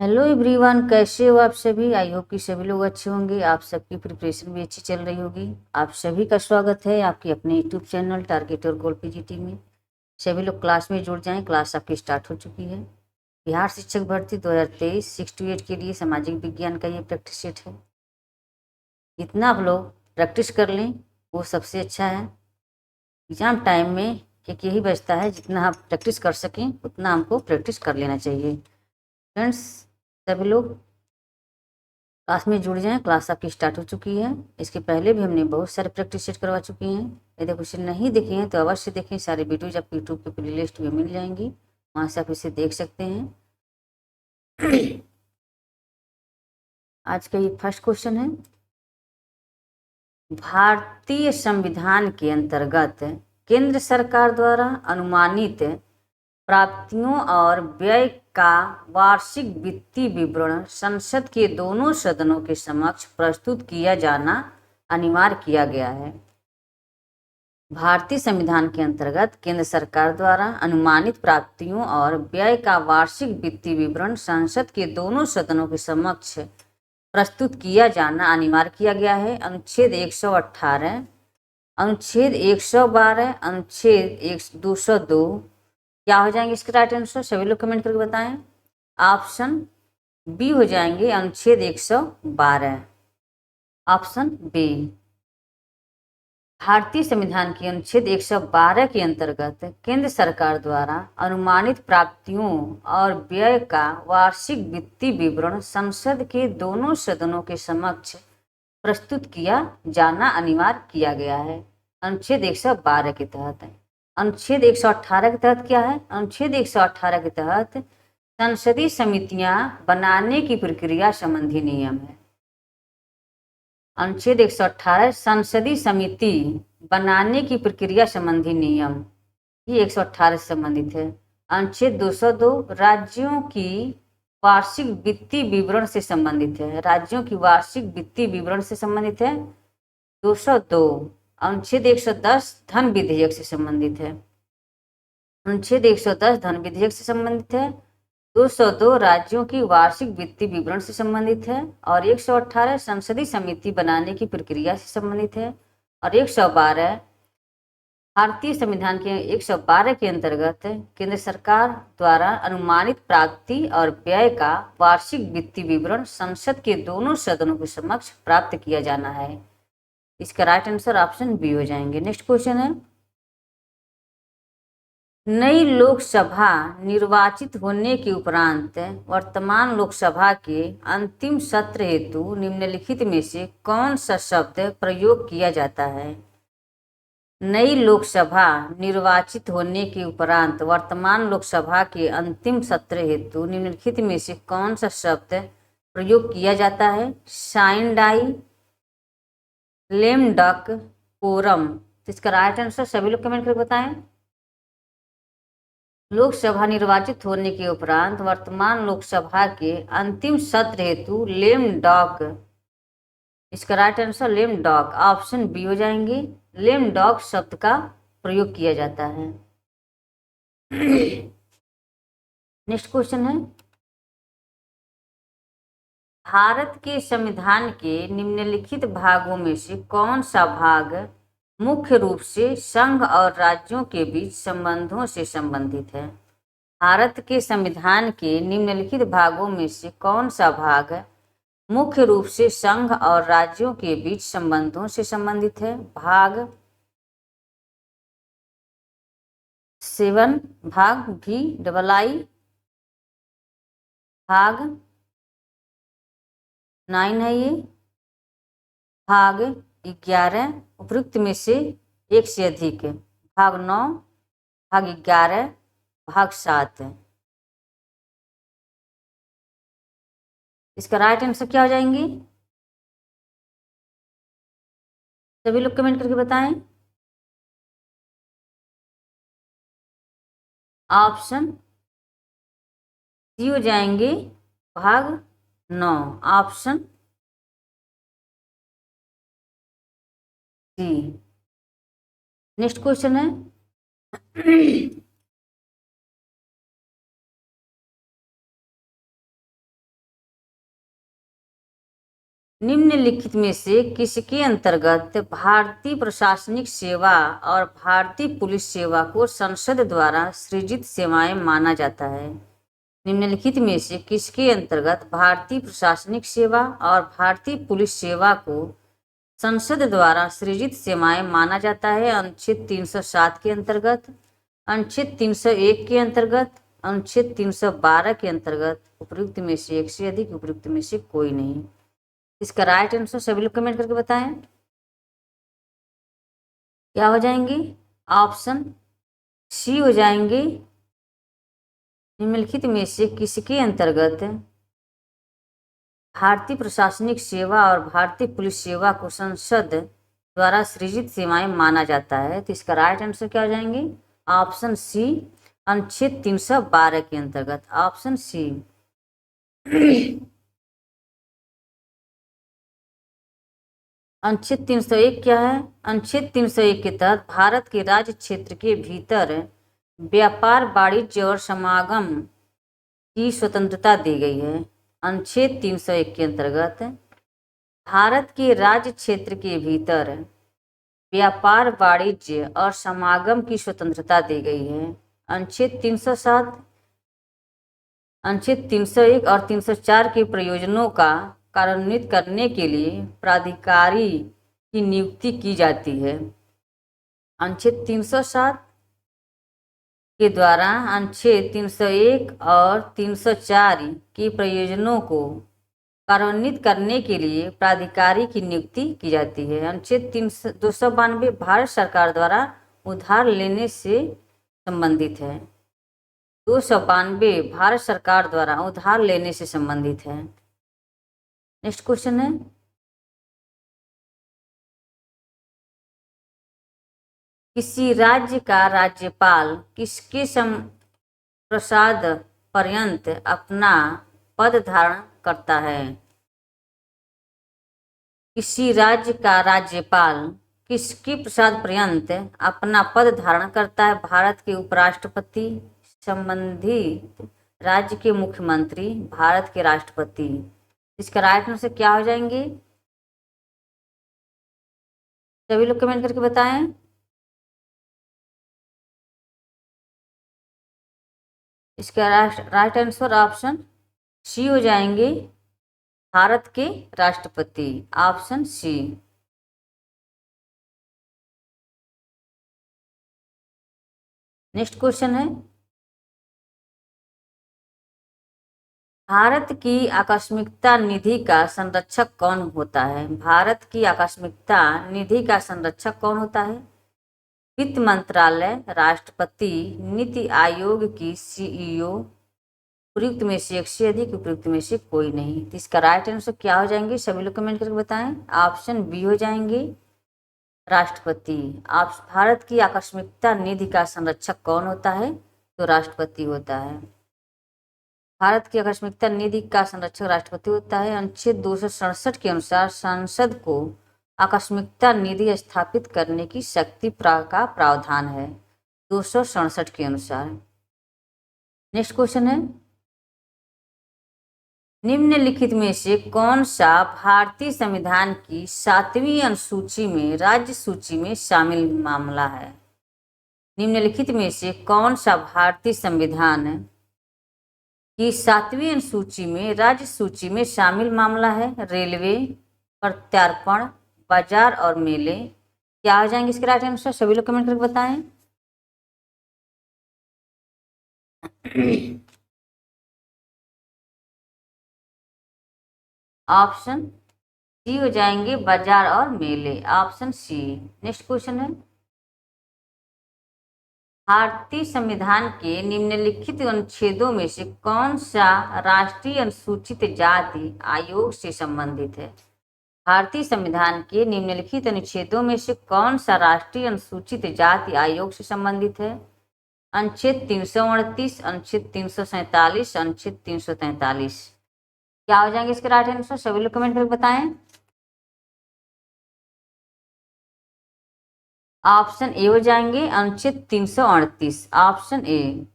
Hello everyone, कैसे हो आप सभी। आई होप कि सभी लोग अच्छे होंगे। आप सबकी प्रिपरेशन भी अच्छी चल रही होगी। आप सभी का स्वागत है आपके अपने यूट्यूब चैनल टारगेट और गोल पीजीटी में। सभी लोग क्लास में जुड़ जाएं। क्लास आपकी स्टार्ट हो चुकी है। बिहार शिक्षक भर्ती 2023 6 to 8 के लिए सामाजिक विज्ञान का ये प्रैक्टिस सेट है। जितना आप लोग प्रैक्टिस कर लें वो सबसे अच्छा है। एग्जाम टाइम में एक यही बचता है, जितना आप प्रैक्टिस कर सकें उतना हमको प्रैक्टिस कर लेना चाहिए। फ्रेंड्स, सभी लोग क्लास में जुड़ जाएं। क्लास आपकी स्टार्ट हो चुकी है। इसके पहले भी हमने बहुत सारे प्रैक्टिस सेट करवा चुकी हैं। यदि कुछ नहीं देखे हैं तो अवश्य देखें। सारे वीडियोज आपको यूट्यूब के प्ले लिस्ट में मिल जाएंगी, वहाँ से आप इसे देख सकते हैं। आज का ये फर्स्ट क्वेश्चन है। भारतीय संविधान के अंतर्गत केंद्र सरकार द्वारा अनुमानित प्राप्तियों और व्यय का वार्षिक वित्तीय विवरण संसद के दोनों सदनों के समक्ष प्रस्तुत किया जाना अनिवार्य किया गया है। भारतीय संविधान के अंतर्गत केंद्र सरकार द्वारा अनुमानित प्राप्तियों और व्यय का वार्षिक वित्तीय विवरण संसद के दोनों सदनों के समक्ष प्रस्तुत किया जाना अनिवार्य किया गया है। अनुच्छेद 118, अनुच्छेद 112, अनुच्छेद 202 क्या हो जाएंगे इसके राइट आंसर? सभी लोग कमेंट करके बताएं। ऑप्शन बी हो जाएंगे अनुच्छेद 112, ऑप्शन बी। भारतीय संविधान के अनुच्छेद 112 के अंतर्गत केंद्र सरकार द्वारा अनुमानित प्राप्तियों और व्यय का वार्षिक वित्तीय विवरण संसद के दोनों सदनों के समक्ष प्रस्तुत किया जाना अनिवार्य किया गया है। अनुच्छेद 112 के तहत। अनुच्छेद 118 के तहत क्या है? अनुच्छेद 118 के तहत संसदीय समितियां बनाने की प्रक्रिया संबंधी नियम है। अनुच्छेद 118 संसदीय समिति बनाने की प्रक्रिया संबंधी नियम, ये 118 से संबंधित है। अनुच्छेद 202 राज्यों की वार्षिक वित्तीय विवरण से संबंधित है। राज्यों की वार्षिक वित्तीय विवरण से संबंधित है 202। अनुच्छेद 110 धन विधेयक से संबंधित है। अनुच्छेद 110 धन विधेयक से संबंधित है। 202 राज्यों की वार्षिक वित्तीय विवरण से संबंधित है। और 118 संसदीय समिति बनाने की प्रक्रिया से संबंधित है। और 112 भारतीय संविधान के 112 के अंतर्गत केंद्र सरकार द्वारा अनुमानित प्राप्ति और व्यय का वार्षिक वित्तीय विवरण संसद के दोनों सदनों के समक्ष प्राप्त किया जाना है। इसका राइट आंसर ऑप्शन बी हो जाएंगे। नेक्स्ट क्वेश्चन है। नई लोकसभा निर्वाचित होने के उपरांत वर्तमान लोकसभा के अंतिम सत्र हेतु निम्नलिखित में से कौन सा शब्द प्रयोग किया जाता है? नई लोकसभा निर्वाचित होने के उपरांत वर्तमान लोकसभा के अंतिम सत्र हेतु निम्नलिखित में से कौन सा शब्द प्रयोग किया जाता है? Sine die, lame duck, quorum. तो इसका राइट आंसर सभी लोग कमेंट करके बताएं। लोकसभा निर्वाचित होने के उपरांत वर्तमान लोकसभा के अंतिम सत्र हेतु लेम डॉक, इसका राइट आंसर लेम डॉक, ऑप्शन बी हो जाएंगे। लेम डॉक शब्द का प्रयोग किया जाता है। नेक्स्ट क्वेश्चन है। भारत के संविधान के निम्नलिखित भागों में से कौन सा भाग मुख्य रूप से संघ और राज्यों के बीच संबंधों से संबंधित है? भारत के संविधान के निम्नलिखित भागों में से कौन सा भाग मुख्य रूप से संघ और राज्यों के बीच संबंधों से संबंधित है? भाग 7, भाग VII, भाग 9 है ये, भाग 11, उपयुक्त में से एक से अधिक है, भाग 9, भाग 11, भाग 7 है। इसका राइट आंसर क्या हो जाएंगे? सभी लोग कमेंट करके बताएं। ऑप्शन सी हो जाएंगे, भाग 9, ऑप्शन सी। नेक्स्ट क्वेश्चन है। निम्नलिखित में से किसके अंतर्गत भारतीय प्रशासनिक सेवा और भारतीय पुलिस सेवा को संसद द्वारा सृजित सेवाएं माना जाता है? निम्नलिखित में से किसके अंतर्गत भारतीय प्रशासनिक सेवा और भारतीय पुलिस सेवा को संसद द्वारा सृजित सेवाएं माना जाता है? अनुच्छेद 307 के अंतर्गत, अनुच्छेद 301 के अंतर्गत, अनुच्छेद 312 के अंतर्गत, उपयुक्त में से एक से अधिक, उपयुक्त में से कोई नहीं। इसका राइट आंसर सभी लोग कमेंट करके बताएं। क्या हो जाएंगे? ऑप्शन सी हो जाएंगे। निम्नलिखित में से किसके अंतर्गत भारतीय प्रशासनिक सेवा और भारतीय पुलिस सेवा को संसद द्वारा सृजित सेवाएं माना जाता है? तो इसका राइट आंसर क्या हो जाएंगे? ऑप्शन सी, अनुच्छेद 312 के अंतर्गत, ऑप्शन सी। अनुच्छेद 301 क्या है? अनुच्छेद 301 के तहत भारत के राज्य क्षेत्र के भीतर व्यापार, वाणिज्य और समागम की स्वतंत्रता दी गई है। अनुच्छेद 301 के अंतर्गत भारत के राज्य क्षेत्र के भीतर व्यापार, वाणिज्य और समागम की स्वतंत्रता दी गई है। अनुच्छेद 307, अनुच्छेद 301 और 304 के प्रयोजनों का कार्यान्वित करने के लिए प्राधिकारी की नियुक्ति की जाती है। अनुच्छेद 307 के द्वारा अनुच्छेद 301 और 304 के प्रयोजनों को कार्यान्वित करने के लिए प्राधिकारी की नियुक्ति की जाती है। अनुच्छेद 292 भारत सरकार द्वारा उधार लेने से संबंधित है। 292 भारत सरकार द्वारा उधार लेने से संबंधित है। नेक्स्ट क्वेश्चन है, किसी राज्य का राज्यपाल किसके प्रसाद पर्यंत अपना पद धारण करता है? किसी राज्य का राज्यपाल किसके प्रसाद पर्यंत अपना पद धारण करता है? भारत के उपराष्ट्रपति, संबंधित राज्य के मुख्यमंत्री, भारत के राष्ट्रपति। इसका राइट आंसर क्या हो जाएंगे? सभी लोग कमेंट करके बताएं। इसका राइट आंसर ऑप्शन सी हो जाएंगे, भारत के राष्ट्रपति, ऑप्शन सी। नेक्स्ट क्वेश्चन है, भारत की आकस्मिकता निधि का संरक्षक कौन होता है? भारत की आकस्मिकता निधि का संरक्षक कौन होता है? वित्त मंत्रालय, राष्ट्रपति, नीति आयोग की सीईओ, उपयुक्त में से एक से अधिक, उपयुक्त में से कोई नहीं। तो इसका राइट आंसर क्या हो जाएंगे? सभी लोग कमेंट करके बताएं। ऑप्शन बी हो जाएंगे, राष्ट्रपति। आप भारत की आकस्मिकता निधि का संरक्षक कौन होता है? तो राष्ट्रपति होता है। भारत की आकस्मिकता निधि का संरक्षक राष्ट्रपति होता है। अनुच्छेद 267 के अनुसार संसद को आकस्मिकता निधि स्थापित करने की शक्ति का प्रावधान है, 267 के अनुसार। नेक्स्ट क्वेश्चन है, निम्नलिखित में से कौन सा भारतीय संविधान की 7वीं अनुसूची में राज्य सूची में शामिल मामला है? निम्नलिखित में से कौन सा भारतीय संविधान की 7वीं अनुसूची में राज्य सूची में शामिल मामला है? रेलवे, प्रत्यार्पण, बाजार और मेले। क्या हो जाएंगे इसके राइट आंसर? सभी लोग कमेंट करके बताएं। ऑप्शन सी हो जाएंगे, बाजार और मेले, ऑप्शन सी। नेक्स्ट क्वेश्चन है, भारतीय संविधान के निम्नलिखित अनुच्छेदों में से कौन सा राष्ट्रीय अनुसूचित जाति आयोग से संबंधित है? भारतीय संविधान के निम्नलिखित अनुच्छेदों में से कौन सा राष्ट्रीय अनुसूचित जाति आयोग से संबंधित है? अनुच्छेद 338, अनुच्छेद 347, अनुच्छेद 343। क्या हो जाएंगे इसके राइट आंसर? सभी लोग कमेंट करके बताएं। ऑप्शन ए हो जाएंगे, अनुच्छेद 338, ऑप्शन ए।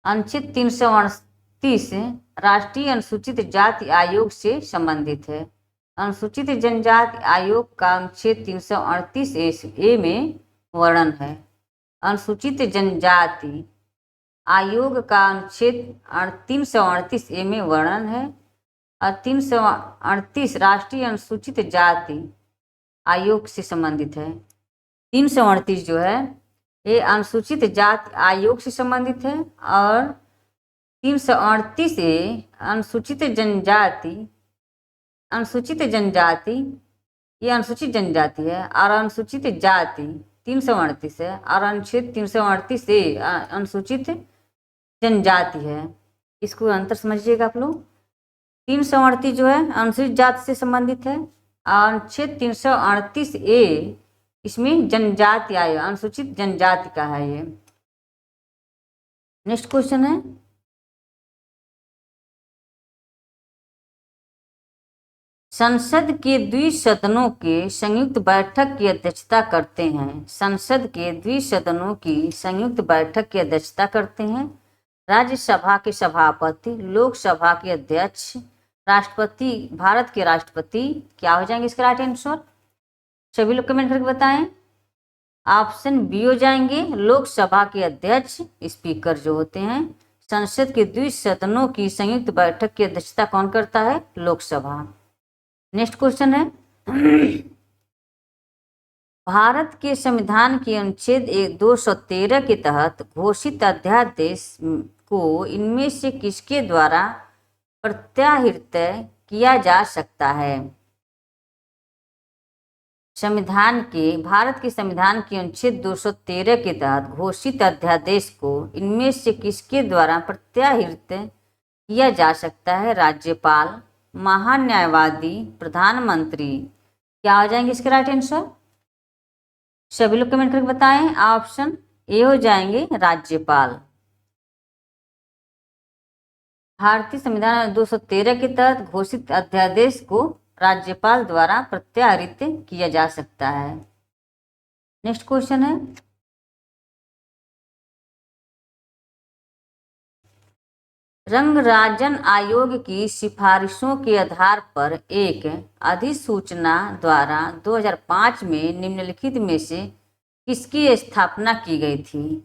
अनुच्छेद 338 राष्ट्रीय अनुसूचित जाति आयोग से संबंधित है। अनुसूचित जनजाति आयोग का अनुच्छेद 338 ए में वर्णन है। अनुसूचित जनजाति आयोग का अनुच्छेद 338 ए में वर्णन है और 338 राष्ट्रीय अनुसूचित जाति आयोग से संबंधित है। 338 जो है ये अनुसूचित जाति आयोग से संबंधित है और 338 अनुसूचित जनजाति ये अनुसूचित जनजाति है और अनुसूचित जाति 338 है और अनुच्छेद 338 अनुसूचित जनजाति है। इसको अंतर समझिएगा आप लोग। 338 जो है अनुसूचित जाति से संबंधित है और अनुच्छेद 338 इसमें जनजाति आयोग अनुसूचित जनजाति का है ये। नेक्स्ट क्वेश्चन है, संसद के द्विसदनों के संयुक्त बैठक की अध्यक्षता करते हैं। संसद के द्विसदनों की संयुक्त बैठक की अध्यक्षता करते हैं राज्यसभा के सभापति, लोकसभा के अध्यक्ष, राष्ट्रपति, भारत के राष्ट्रपति। क्या हो जाएंगे इसका राइट आंसर? सभी लोग कमेंट करके बताएं। ऑप्शन बी हो जाएंगे, लोकसभा के अध्यक्ष, स्पीकर जो होते हैं। संसद के द्विसदनों की संयुक्त बैठक की अध्यक्षता कौन करता है? लोकसभा। नेक्स्ट क्वेश्चन है, भारत के संविधान के अनुच्छेद 213 के तहत घोषित अध्यादेश को इनमें से किसके द्वारा प्रत्याहृत किया जा सकता है? भारत के संविधान के अनुच्छेद 213 के तहत घोषित अध्यादेश को इनमें से किसके द्वारा प्रत्याहृत किया जा सकता है? राज्यपाल, महान्यायवादी, प्रधानमंत्री। क्या हो जाएंगे इसके राइट आंसर? सभी लोग कमेंट करके बताएं। ऑप्शन ए हो जाएंगे, राज्यपाल। भारतीय संविधान 213 के तहत घोषित अध्यादेश को राज्यपाल द्वारा प्रत्याहृत किया जा सकता है। नेक्स्ट क्वेश्चन है, रंगराजन आयोग की सिफारिशों के आधार पर एक अधिसूचना द्वारा 2005 में निम्नलिखित में से किसकी स्थापना की गई थी?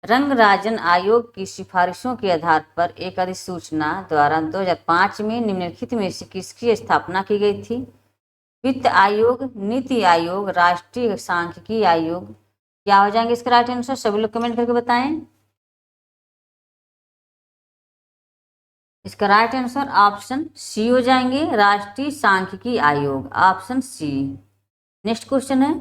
रंगराजन आयोग की सिफारिशों के आधार पर एक अधिसूचना द्वारा 2005 में निम्नलिखित में से किसकी स्थापना की गई थी? वित्त आयोग, नीति आयोग, राष्ट्रीय सांख्यिकी आयोग। क्या हो जाएंगे इसका राइट आंसर? सभी लोग कमेंट करके बताएं। इसका राइट आंसर ऑप्शन सी हो जाएंगे, राष्ट्रीय सांख्यिकी आयोग। Option C. नेक्स्ट क्वेश्चन है,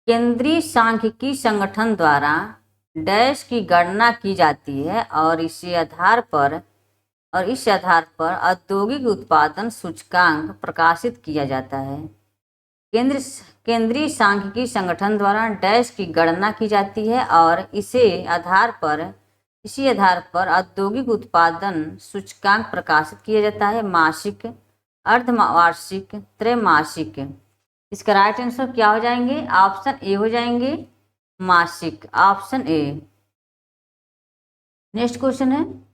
केंद्रीय सांख्यिकी संगठन द्वारा डैश की गणना की जाती है और इस आधार पर औद्योगिक उत्पादन सूचकांक प्रकाशित किया जाता है। केंद्रीय सांख्यिकी संगठन द्वारा डैश की गणना की जाती है और इसी आधार पर औद्योगिक उत्पादन सूचकांक प्रकाशित किया जाता है। मासिक, अर्धवार्षिक, त्रैमासिक। इसका राइट आंसर क्या हो जाएंगे? ऑप्शन ए हो जाएंगे, मासिक। Option A. नेक्स्ट क्वेश्चन है,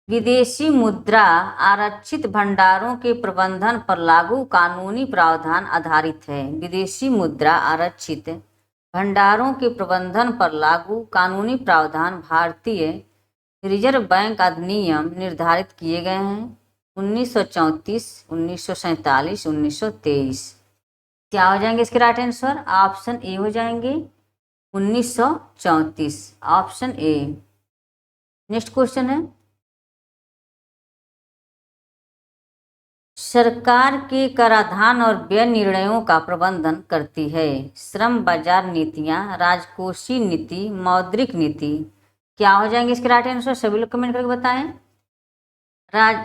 विदेशी मुद्रा आरक्षित भंडारों के प्रबंधन पर लागू कानूनी प्रावधान आधारित है। विदेशी मुद्रा आरक्षित भंडारों के प्रबंधन पर लागू कानूनी प्रावधान भारतीय रिजर्व बैंक अधिनियम निर्धारित किए गए हैं 1934, 1947, 1923। क्या हो जाएंगे इसके राइट आंसर? ऑप्शन ए हो जाएंगे, 1934। Option A. नेक्स्ट क्वेश्चन है, सरकार के कराधान और व्यय निर्णयों का प्रबंधन करती है श्रम बाजार नीतियां, राजकोषीय नीति, मौद्रिक नीति। क्या हो जाएंगे इसके राइट आंसर? सभी लोग कमेंट करके बताएं।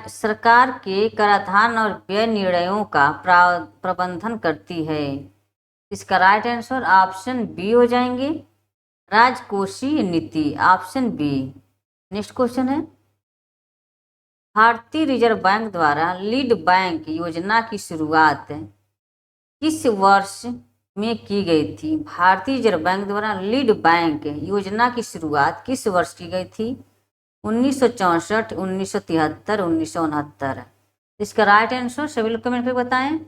सरकार के कराधान और व्यय निर्णयों का प्रबंधन करती है। इसका राइट आंसर ऑप्शन बी हो जाएंगे, राजकोषीय नीति। Option B. नेक्स्ट क्वेश्चन है, भारतीय रिजर्व बैंक द्वारा लीड बैंक योजना की शुरुआत किस वर्ष में की गई थी? भारतीय रिजर्व बैंक द्वारा लीड बैंक योजना की शुरुआत किस वर्ष की गई थी? 1964, 1973, 1969। इसका राइट आंसर सभी लोग कमेंट करके बताएं।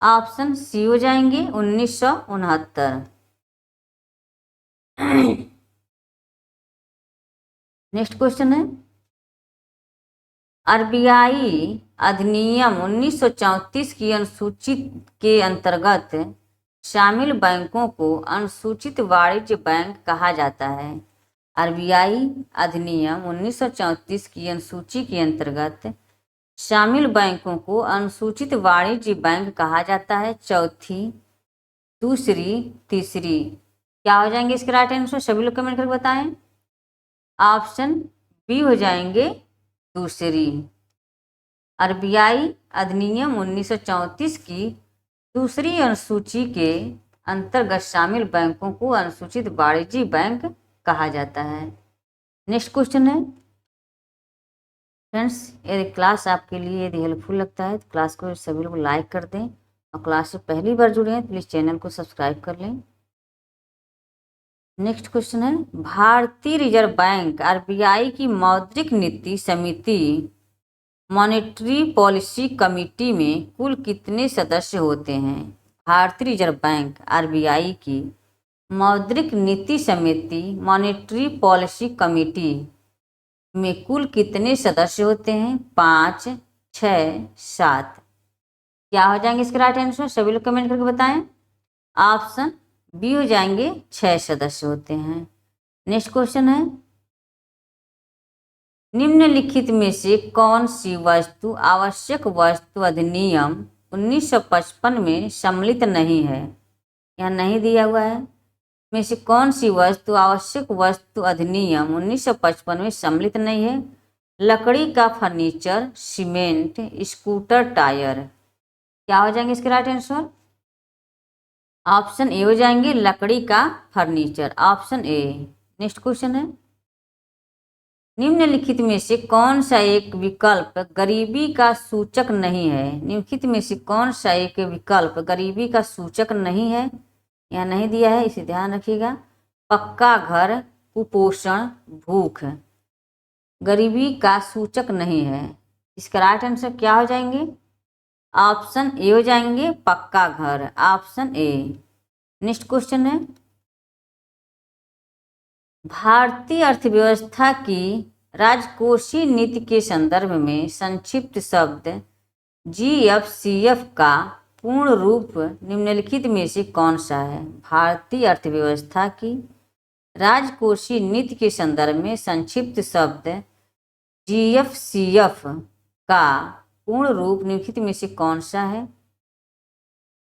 ऑप्शन सी हो जाएंगे 1969। नेक्स्ट क्वेश्चन है, आरबीआई अधिनियम 1934 की अनुसूची के अंतर्गत शामिल बैंकों को अनुसूचित वाणिज्य बैंक कहा जाता है। आरबीआई अधिनियम 1934 की अनुसूची के अंतर्गत शामिल बैंकों को अनुसूचित वाणिज्य बैंक कहा जाता है। चौथी, दूसरी, तीसरी, क्या हो जाएंगे इसके राइट आंसर? सभी लोग कमेंट करके बताएं। ऑप्शन बी हो जाएंगे दूसरी। आरबीआई अधिनियम 1934 की दूसरी अनुसूची के अंतर्गत शामिल बैंकों को अनुसूचित वाणिज्य बैंक कहा जाता है। नेक्स्ट क्वेश्चन है, फ्रेंड्स यदि क्लास आपके लिए यदि हेल्पफुल लगता है तो क्लास को सभी लोग लाइक कर दें, और क्लास से पहली बार जुड़े हैं प्लीज़ चैनल को सब्सक्राइब कर लें। नेक्स्ट क्वेश्चन है, भारतीय रिजर्व बैंक आरबीआई की मौद्रिक नीति समिति मॉनेटरी पॉलिसी कमेटी में कुल कितने सदस्य होते हैं? भारतीय रिजर्व बैंक आरबीआई की मौद्रिक नीति समिति मॉनेटरी पॉलिसी कमेटी में कुल कितने सदस्य होते हैं? 5, 6, 7। क्या हो जाएंगे इसके राइट आंसर? सभी लोग कमेंट करके बताएं। ऑप्शन बी हो जाएंगे 6 सदस्य होते हैं। नेक्स्ट क्वेश्चन है, निम्नलिखित में से कौन सी वस्तु आवश्यक वस्तु अधिनियम 1955 में सम्मिलित नहीं है? यहाँ नहीं दिया हुआ है। में से कौन सी वस्तु आवश्यक वस्तु अधिनियम 1955 में सम्मिलित नहीं है? लकड़ी का फर्नीचर, सीमेंट, स्कूटर टायर। क्या हो जाएंगे इसके राइट आंसर? ऑप्शन ए हो जाएंगे लकड़ी का furniture, option A. Next question है, निम्नलिखित में से कौन सा एक विकल्प गरीबी का सूचक नहीं है? निम्नलिखित में से कौन सा एक विकल्प गरीबी का सूचक नहीं है? यहाँ नहीं दिया है, इसे ध्यान रखिएगा। पक्का घर, कुपोषण, भूख गरीबी का सूचक नहीं है। इसका राइट आंसर क्या हो जाएंगे? ऑप्शन ए हो जाएंगे पक्का घर, ऑप्शन ए। नेक्स्ट क्वेश्चन है, भारतीय अर्थव्यवस्था की राजकोषीय नीति के संदर्भ में संक्षिप्त शब्द जीएफसीएफ का पूर्ण रूप निम्नलिखित में से कौन सा है? भारतीय अर्थव्यवस्था की राजकोषीय नीति के संदर्भ में संक्षिप्त शब्द जीएफसीएफ का पूर्ण रूप निम्नलिखित में से कौन सा है?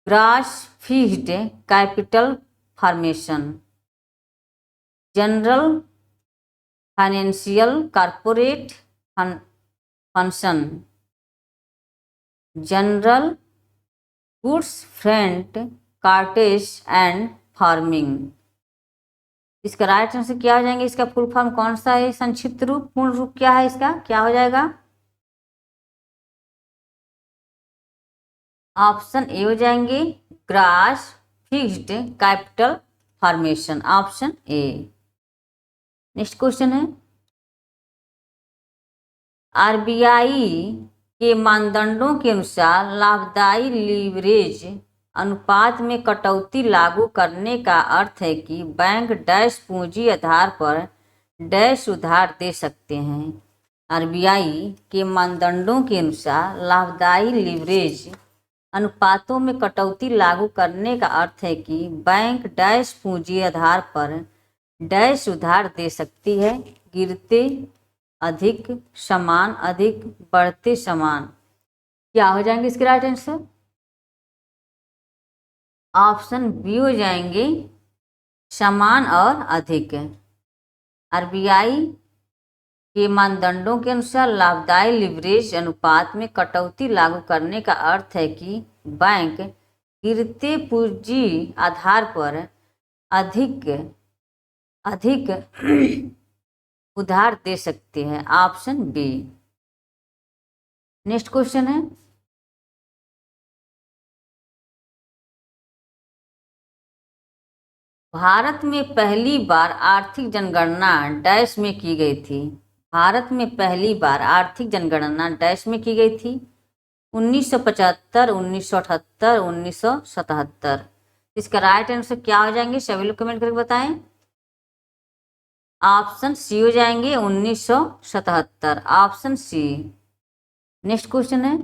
Gross fixed capital formation, general financial corporate function, general goods front cartage and farming. इसका राइट आंसर क्या हो जाएंगे? इसका फुल फॉर्म कौन सा है? संक्षिप्त रूप, पूर्ण रूप क्या है इसका? क्या हो जाएगा? ऑप्शन ए हो जाएंगे gross fixed capital formation, option A. Next question है, आरबीआई के मानदंडों के अनुसार लाभदायी लीवरेज अनुपात में कटौती लागू करने का अर्थ है कि बैंक डैश पूंजी आधार पर डैश उधार दे सकते हैं। आरबीआई के मानदंडों के अनुसार लाभदायी लीवरेज अनुपातों में कटौती लागू करने का अर्थ है कि बैंक डैश पूंजी आधार पर डैश उधार दे सकती है। गिरते अधिक, समान अधिक, बढ़ते समान। क्या हो जाएंगे इसके राइट आंसर? ऑप्शन बी हो जाएंगे समान और अधिक। आरबीआई के मानदंडों के अनुसार लाभदायी लिवरेज अनुपात में कटौती लागू करने का अर्थ है कि बैंक गिरते पूंजी आधार पर अधिक अधिक उधार दे सकते हैं, ऑप्शन बी। नेक्स्ट क्वेश्चन है, भारत में पहली बार आर्थिक जनगणना डैश में की गई थी। भारत में पहली बार आर्थिक जनगणना डैश में की गई थी। 1975, 1978, 1977। इसका राइट आंसर क्या हो जाएंगे, सभी लोग कमेंट करके बताएं। ऑप्शन सी हो जाएंगे 1977, ऑप्शन सी। नेक्स्ट क्वेश्चन है,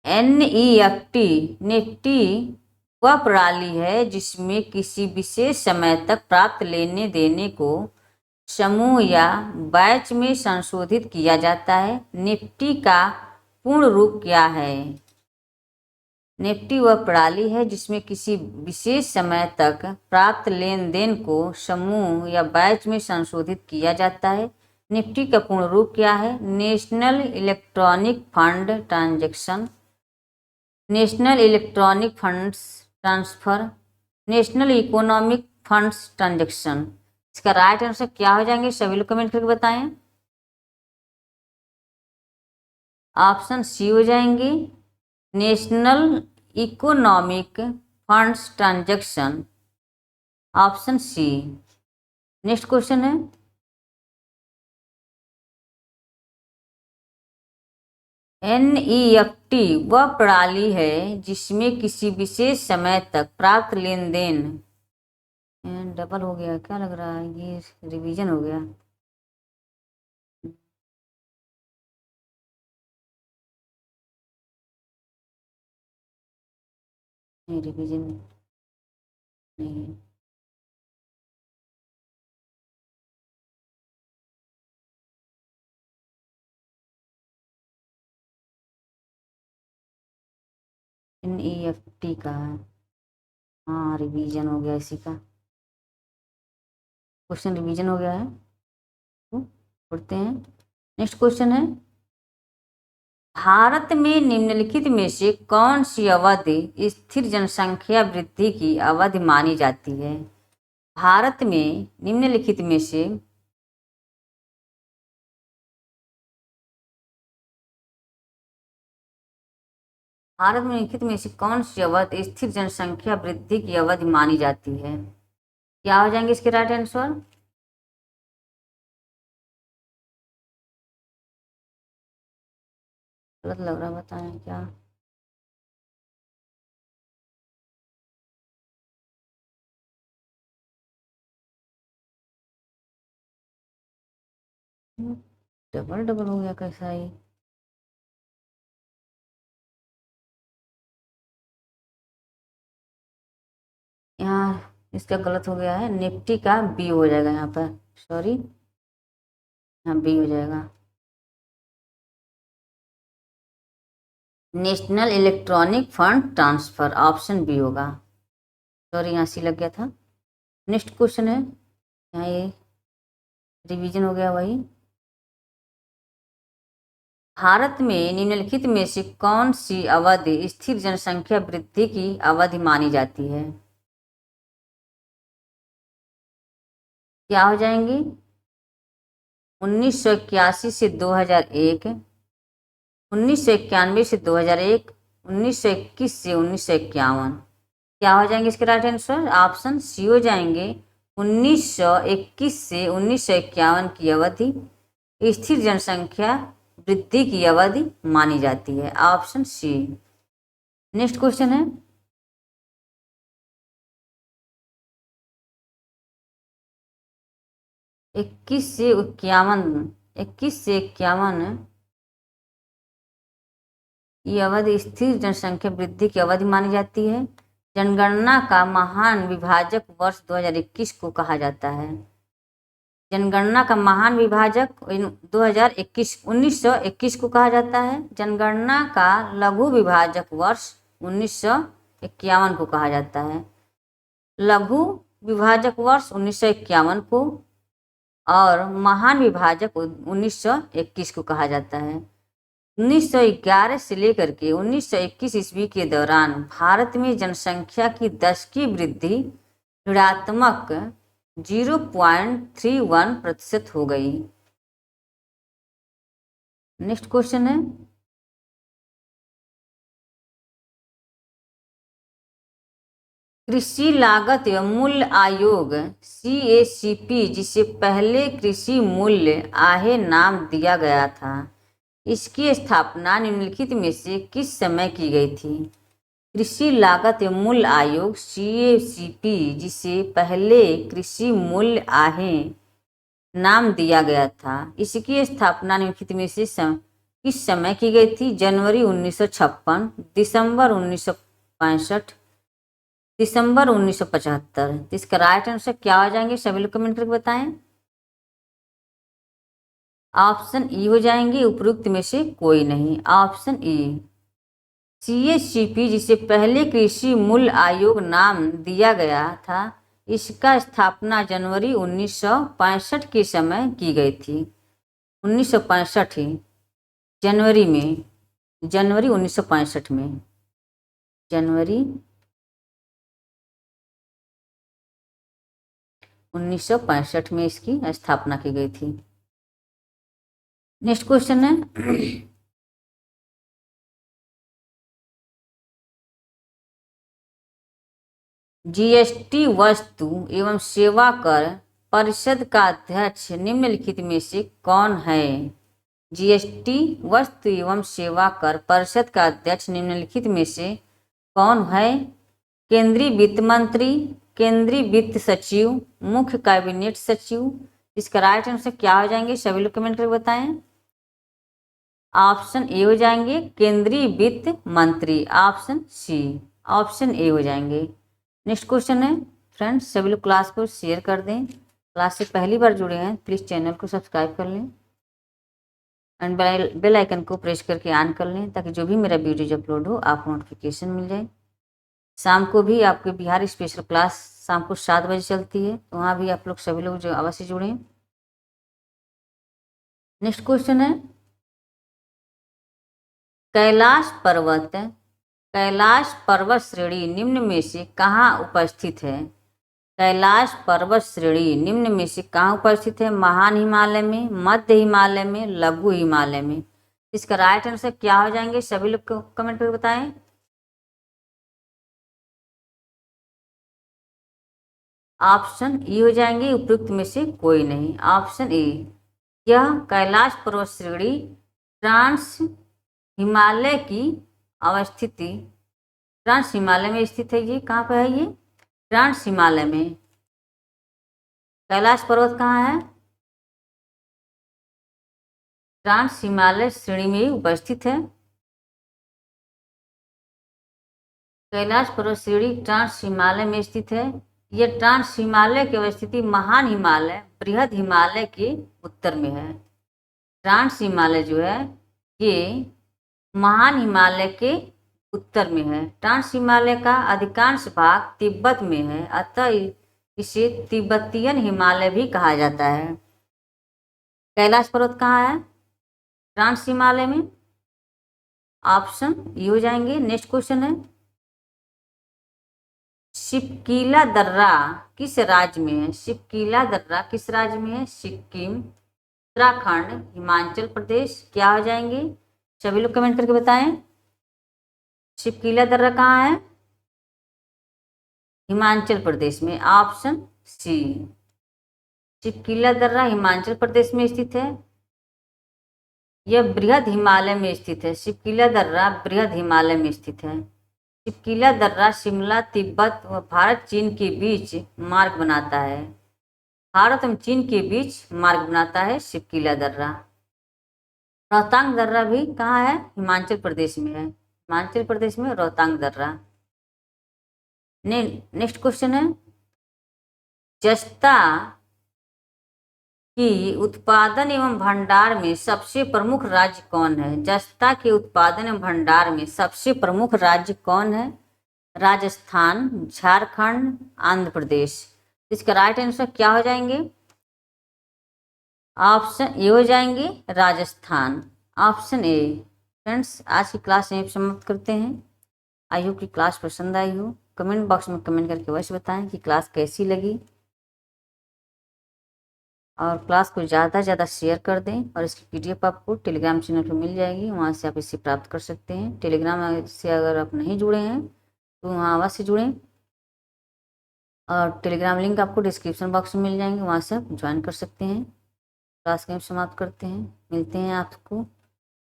NEFT निफ्टी वह प्रणाली है जिसमें किसी विशेष समय तक प्राप्त लेने देने को समूह या बैच में संशोधित किया जाता है। निफ्टी का पूर्ण रूप क्या है? निफ्टी वह प्रणाली है जिसमें किसी विशेष समय तक प्राप्त लेन देन को समूह या बैच में संशोधित किया जाता है। निफ्टी का पूर्ण रूप क्या है? National electronic fund transaction, national electronic funds transfer, national economic funds transaction. इसका राइट आंसर क्या हो जाएंगे, सभी लोग कमेंट करके बताएं। ऑप्शन सी हो जाएंगे national economic funds transaction, option C. Next question है, NEFT वह प्रणाली है जिसमें किसी विशेष समय तक प्राप्त लेन देन, डबल हो गया क्या लग रहा है, ये रिवीजन हो गया। नहीं, रिवीजन नहीं। NEFT का, हाँ रिवीजन हो गया इसी का, क्वेश्चन रिवीजन हो गया है। तो पढ़ते हैं। नेक्स्ट क्वेश्चन है, भारत में निम्नलिखित में से कौन सी अवधि स्थिर जनसंख्या वृद्धि की अवधि मानी जाती है? भारत में निम्नलिखित में से भारत में निम्नलिखित में से कौन सी अवधि स्थिर जनसंख्या वृद्धि की अवधि मानी जाती है? क्या हो जाएंगे इसके राइट आंसर? गलत लग रहा है, बताएं क्या। डबल डबल हो गया कैसा ही। यहाँ इसका गलत हो गया है, निफ्टी का बी हो जाएगा यहाँ पर, सॉरी, यहाँ बी हो जाएगा। National electronic fund transfer, option B होगा, सॉरी यहाँ सी लग गया था। नेक्स्ट क्वेश्चन है, यहाँ ये रिवीजन हो गया वही। भारत में निम्नलिखित में से कौन सी अवधि स्थिर जनसंख्या वृद्धि की अवधि मानी जाती है? क्या हो जाएंगी? 1981 से 2001, 1991 से 2001, 1921 से 1951। क्या हो जाएंगे इसके राइट आंसर? ऑप्शन सी हो जाएंगे 1921 से 1951 की अवधि स्थिर जनसंख्या वृद्धि की अवधि मानी जाती है, ऑप्शन सी। नेक्स्ट क्वेश्चन है, 21 से 51, 21 से 51 ये अवधि स्थिर जनसंख्या वृद्धि की अवधि मानी जाती है। जनगणना का महान विभाजक वर्ष 2021 को कहा जाता है। जनगणना का महान विभाजक 2021, 1921 को कहा जाता है। जनगणना का लघु विभाजक वर्ष 1951 को कहा जाता है। लघु विभाजक वर्ष 1951 को और महान विभाजक 1921 को कहा जाता है। 1911 से लेकर के 1921 ईस्वी के दौरान भारत में जनसंख्या की दशकीय वृद्धि ऋणात्मक 0.31% हो गई। नेक्स्ट क्वेश्चन है, कृषि लागत एवं मूल्य आयोग CACP, जिसे पहले कृषि मूल्य आहे नाम दिया गया था, इसकी स्थापना निम्नलिखित में से किस समय की गई थी? कृषि लागत एवं मूल्य आयोग CACP, जिसे पहले कृषि मूल्य आहे नाम दिया गया था, इसकी स्थापना निम्नलिखित में से किस समय की गई थी? जनवरी 1956, दिसंबर 1965, दिसंबर 1975। तो इसका राइट आंसर क्या हो जाएंगे? सभी लोग कमेंट करके बताएं। ऑप्शन ई हो जाएंगे, उपरोक्त में से कोई नहीं। ऑप्शन ई CACP, जिसे पहले कृषि मूल्य आयोग नाम दिया गया था, इसका स्थापना जनवरी 1965 के समय की गई थी। 1965 ही जनवरी में, जनवरी 1965 में, जनवरी 1965 में इसकी स्थापना की गई थी। नेक्स्ट क्वेश्चन है GST वस्तु एवं सेवा कर परिषद का अध्यक्ष निम्नलिखित में से कौन है? GST वस्तु एवं सेवा कर परिषद का अध्यक्ष निम्नलिखित में से कौन है? केंद्रीय वित्त मंत्री, केंद्रीय वित्त सचिव, मुख्य कैबिनेट सचिव। इसका राइट आंसर क्या हो जाएंगे? सभी लोग कमेंट करके बताएं। ऑप्शन ए हो जाएंगे, केंद्रीय वित्त मंत्री। ऑप्शन सी, ऑप्शन ए हो जाएंगे। नेक्स्ट क्वेश्चन है फ्रेंड्स, सभी लोग क्लास को शेयर कर दें। क्लास से पहली बार जुड़े हैं प्लीज़ चैनल को सब्सक्राइब कर लें एंड बेल आइकन को प्रेस करके ऑन कर लें, ताकि जो भी मेरा वीडियो अपलोड हो आपको नोटिफिकेशन मिल जाए। शाम को भी आपके बिहार स्पेशल क्लास शाम को 7 बजे चलती है, तो वहाँ भी आप लोग सभी लोग जो अवश्य जुड़ें। नेक्स्ट क्वेश्चन है कैलाश पर्वत श्रेणी निम्न में से कहाँ उपस्थित है? कैलाश पर्वत श्रेणी निम्न में से कहाँ उपस्थित है? महान हिमालय में, मध्य हिमालय में, लघु हिमालय में। इसका राइट आंसर क्या हो जाएंगे? सभी लोग को कमेंट करके बताएं। ऑप्शन ई हो जाएंगे, उपयुक्त में से कोई नहीं। ऑप्शन ए, यह कैलाश पर्वत श्रेणी ट्रांस हिमालय की अवस्थिति, ट्रांस हिमालय में स्थित है। ये कहाँ पर है? ये ट्रांस हिमालय में। कैलाश पर्वत कहाँ है? ट्रांस हिमालय श्रेणी में उपस्थित है। कैलाश पर्वत श्रेणी ट्रांस हिमालय में स्थित है। यह ट्रांस हिमालय की अवस्थिति महान हिमालय, बृहद हिमालय के उत्तर में है। ट्रांस हिमालय जो है ये महान हिमालय के उत्तर में है। ट्रांस हिमालय का अधिकांश भाग तिब्बत में है, अतः इसे तिब्बतियन हिमालय भी कहा जाता है। कैलाश पर्वत कहाँ है? ट्रांस हिमालय में। ऑप्शन ये हो जाएंगे। नेक्स्ट क्वेश्चन है शिपकीला दर्रा किस राज्य में है? शिपकीला दर्रा किस राज्य में है? सिक्किम, उत्तराखंड, हिमाचल प्रदेश। क्या हो जाएंगे? सभी लोग कमेंट करके बताएं। शिपकीला दर्रा कहाँ है? हिमाचल प्रदेश में। ऑप्शन सी, शिपकीला दर्रा हिमाचल प्रदेश में स्थित है। यह बृहद हिमालय में स्थित है। शिपकीला दर्रा बृहद हिमालय में स्थित है। शिपकीला दर्रा शिमला, तिब्बत व भारत चीन के बीच मार्ग बनाता है। भारत एवं चीन के बीच मार्ग बनाता है शिपकीला दर्रा। रोहतांग दर्रा भी कहाँ है? हिमाचल प्रदेश में है। हिमाचल प्रदेश में रोहतांग दर्रा। नेक्स्ट क्वेश्चन है जस्ता की उत्पादन एवं भंडार में सबसे प्रमुख राज्य कौन है? जस्ता के उत्पादन एवं भंडार में सबसे प्रमुख राज्य कौन है? राजस्थान, झारखंड, आंध्र प्रदेश। इसका राइट आंसर क्या हो जाएंगे? ऑप्शन ए हो जाएंगे, राजस्थान। Option A. फ्रेंड्स, आज की क्लास यहीं समाप्त करते हैं। आई होप की क्लास पसंद आई हो। कमेंट बॉक्स में कमेंट करके अवश्य बताएं कि क्लास कैसी लगी, और क्लास को ज़्यादा से ज़्यादा शेयर कर दें। और इसकी PDF आपको टेलीग्राम चैनल पर मिल जाएगी, वहाँ से आप इसे प्राप्त कर सकते हैं। टेलीग्राम से अगर आप नहीं जुड़े हैं तो वहाँ अवश्य जुड़ें। और टेलीग्राम लिंक आपको डिस्क्रिप्शन बॉक्स में मिल जाएंगे, वहाँ से आप ज्वाइन कर सकते हैं। क्लास गेम समाप्त करते हैं, मिलते हैं आपको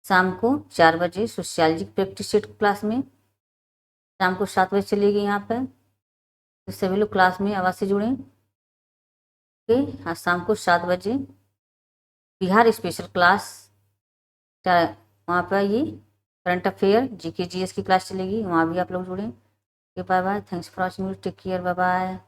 शाम को 4 बजे सोशियोलॉजी प्रैक्टिस सेट क्लास में। शाम को 7 बजे चलेगी यहाँ पर, तो सभी लोग क्लास में आवाज़ से जुड़ें। ओके, आज शाम को 7 बजे बिहार स्पेशल क्लास, वहाँ पर ये करंट अफेयर जीके जीएस की क्लास चलेगी, वहाँ भी आप लोग जुड़ें। Okay, bye bye, thanks for watching, take care, bye bye.